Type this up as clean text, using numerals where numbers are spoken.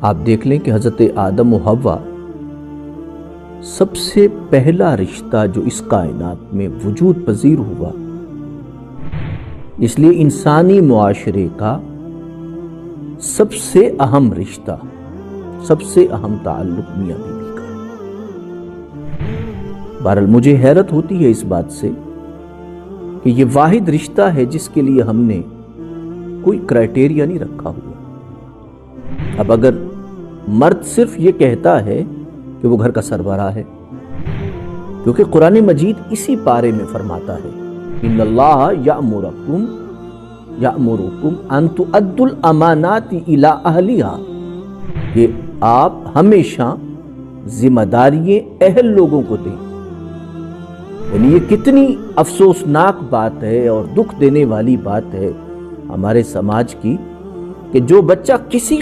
آپ دیکھ لیں کہ حضرت آدم و حوا سب سے پہلا رشتہ جو اس کائنات میں وجود پذیر ہوا، اس لیے انسانی معاشرے کا سب سے اہم رشتہ، سب سے اہم تعلق میاں بیوی کا ہے۔ بہرحال مجھے حیرت ہوتی ہے اس بات سے کہ یہ واحد رشتہ ہے جس کے لیے ہم نے کوئی کرائٹیریا نہیں رکھا ہوا۔ اب اگر مرد صرف یہ کہتا ہے کہ وہ گھر کا سربراہ ہے، کیونکہ قرآن مجید اسی پارے میں فرماتا ہے ان اللہ یأمرکم ان تؤدوا الامانات الی اہلھا، کہ آپ ہمیشہ ذمہ داریاں اہل لوگوں کو دیں۔ یعنی یہ کتنی افسوسناک بات ہے اور دکھ دینے والی بات ہے ہمارے سماج کی کہ جو بچہ کسی